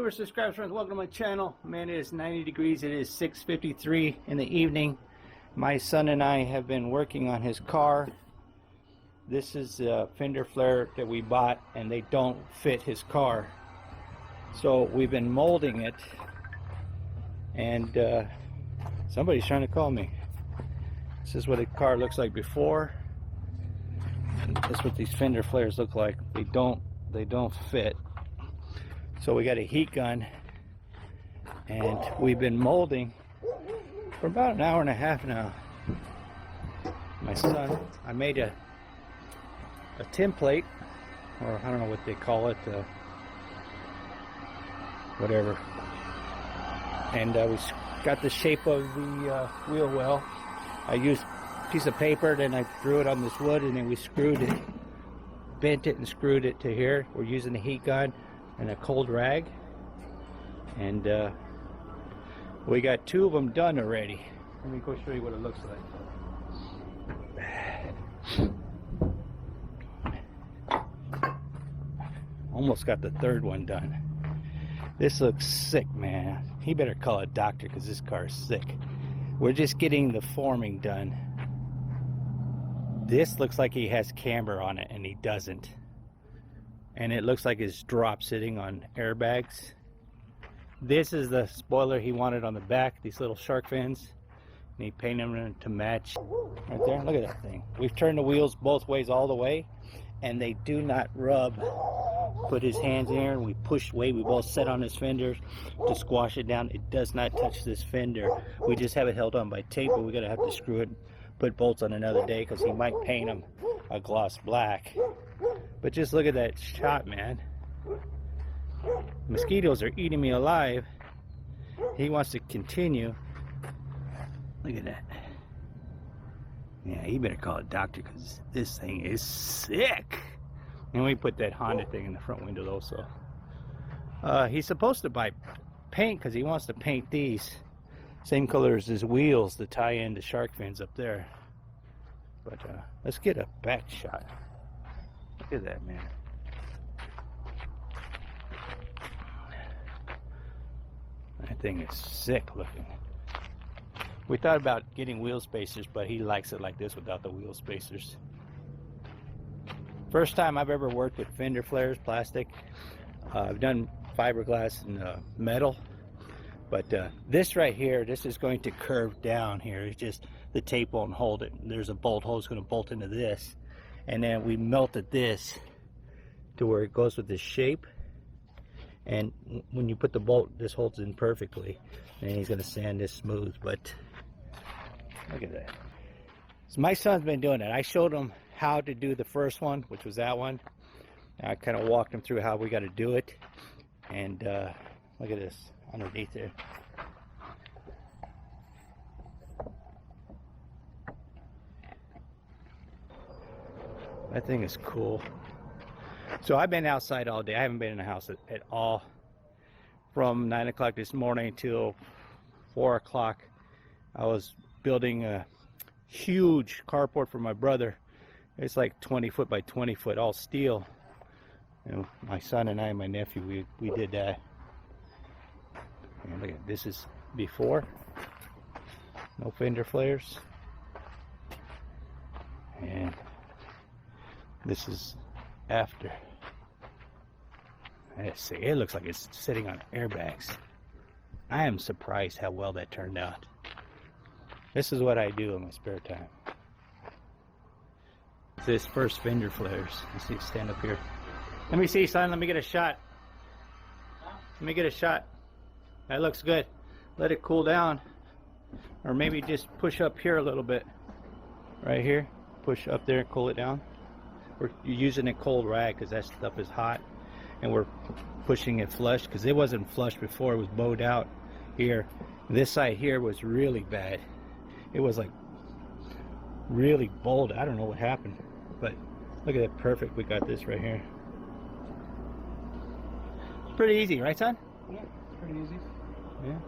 viewers, subscribers, friends, welcome to my channel. Man, it is 90 degrees. It is 6:53 in the evening. My son and I have been working on his car. This is a Fender flare that we bought and they don't fit his car. So we've been molding it, and somebody's trying to call me. This is what the car looks like before. And that's what these Fender flares look like. They don't fit. So we got a heat gun, and we've been molding for about an hour and a half now. My son, I made a template, or I don't know what they call it, whatever. And we got the shape of the wheel well. I used a piece of paper, then I threw it on this wood, and then we screwed it, bent it and screwed it to here. We're using a heat gun and a cold rag, and we got 2 of them done already. Let me go show you what it looks like. Almost got the 3rd one done. This looks sick, man. He better call a doctor because this car is sick. We're just getting the forming done. This looks like he has camber on it, and he doesn't. And it looks like it's drop sitting on airbags. This is the spoiler he wanted on the back, these little shark fins. And he painted them to match. Right there, look at that thing. We've turned the wheels both ways all the way, and they do not rub. Put his hands in here and we pushed away. We both set on his fenders to squash it down. It does not touch this fender. We just have it held on by tape, but we're gonna have to screw it, put bolts on another day, because he might paint them a gloss black. But just look at that shot, man. Mosquitoes are eating me alive. He wants to continue. Look at that. Yeah, he better call a doctor because this thing is sick. And we put that Honda thing in the front window also. He's supposed to buy paint because he wants to paint these same color as his wheels to tie in the shark fins up there. But let's get a back shot. Look at that, man. That thing is sick looking. We thought about getting wheel spacers, but he likes it like this without the wheel spacers. First time I've ever worked with Fender flares, plastic. I've done fiberglass and metal, but this right here, this is going to curve down here. It's just the tape won't hold it. There's a bolt hole that's going to bolt into this, and then we melted this to where it goes with this shape. And when you put the bolt, this holds in perfectly. And he's going to sand this smooth. But look at that. So my son's been doing it. I showed him how to do the first one, which was that one. I kind of walked him through how we got to do it. And look at this underneath there. That thing is cool. So I've been outside all day. I haven't been in the house at all. From 9 o'clock this morning till 4 o'clock. I was building a huge carport for my brother. It's like 20 foot by 20 foot, all steel. And my son and I and my nephew, we did that. And look at this, is before. No Fender flares. And this is after. Let's see, it looks like it's sitting on airbags. I am surprised how well that turned out. This is what I do in my spare time. This first Fender flares. Let's see, stand up here. Let me see, son. Let me get a shot. Let me get a shot. That looks good. Let it cool down. Or maybe just push up here a little bit. Right here. Push up there and cool it down. We're using a cold rag because that stuff is hot. And we're pushing it flush because it wasn't flush before. It was bowed out here. This side here was really bad. It was like really bold. I don't know what happened, but look at it, perfect. We got this right here. Pretty easy, right, son? Yeah, it's pretty easy. Yeah.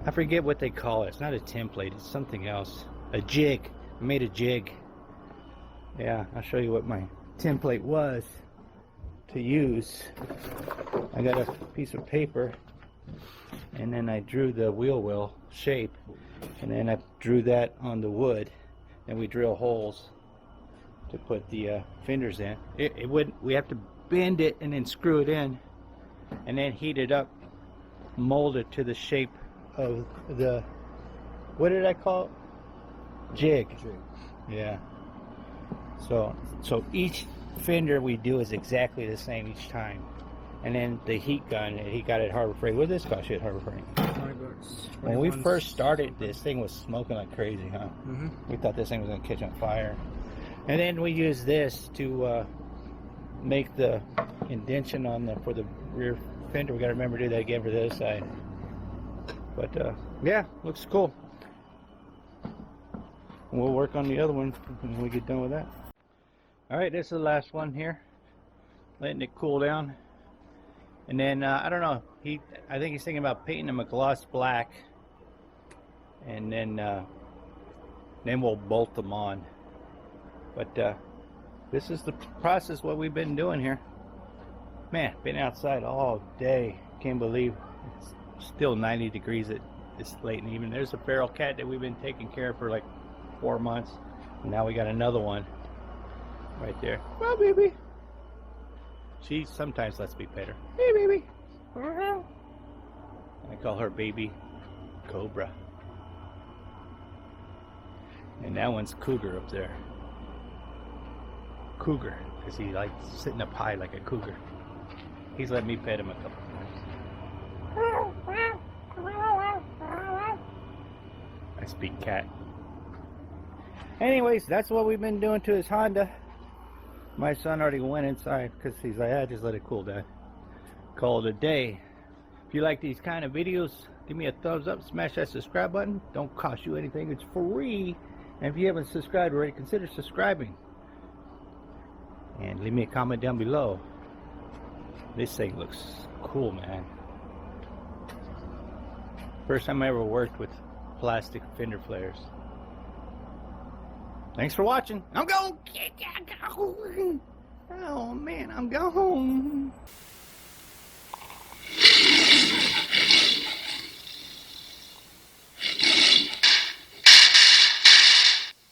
I forget what they call it. It's not a template. It's something else. A jig. I made a jig. Yeah, I'll show you what my template was to use. I got a piece of paper, and then I drew the wheel well shape, and then I drew that on the wood, and we drill holes to put the fenders in. We have to bend it and then screw it in, and then heat it up, mold it to the shape of the, what did I call it? Jig. Yeah. So each fender we do is exactly the same each time. And then the heat gun, he got it at Harbor Freight. What did this cost you at Harbor Freight? $20. When we first started, this thing was smoking like crazy, huh? Mm-hmm. We thought this thing was going to catch on fire. And then we use this to make the indentation on for the rear fender. We got to remember to do that again for the other side. But yeah, looks cool. We'll work on the other one when we get done with that. All right, this is the last one here. Letting it cool down. And then I don't know. I think he's thinking about painting them a gloss black, and then we'll bolt them on. But this is the process what we've been doing here. Man, been outside all day. Can't believe it's still 90 degrees at this late in the evening. There's a feral cat that we've been taking care of for like 4 months. And now we got another one right there. Well, baby. She sometimes lets me pet her. Hey, baby. I call her Baby Cobra. And that one's Cougar up there. Cougar, because he likes sitting up high like a cougar. He's let me pet him a couple times. I speak cat. Anyways, that's what we've been doing to his Honda. My son already went inside because he's like, I just let it cool down. Call it a day. If you like these kind of videos, give me a thumbs up, smash that subscribe button. Don't cost you anything, it's free. And if you haven't subscribed already, consider subscribing. And leave me a comment down below. This thing looks cool, man. First time I ever worked with plastic fender flares. Thanks for watching. I'm going. Oh man, I'm gone.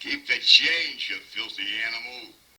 Keep the change, you filthy animal.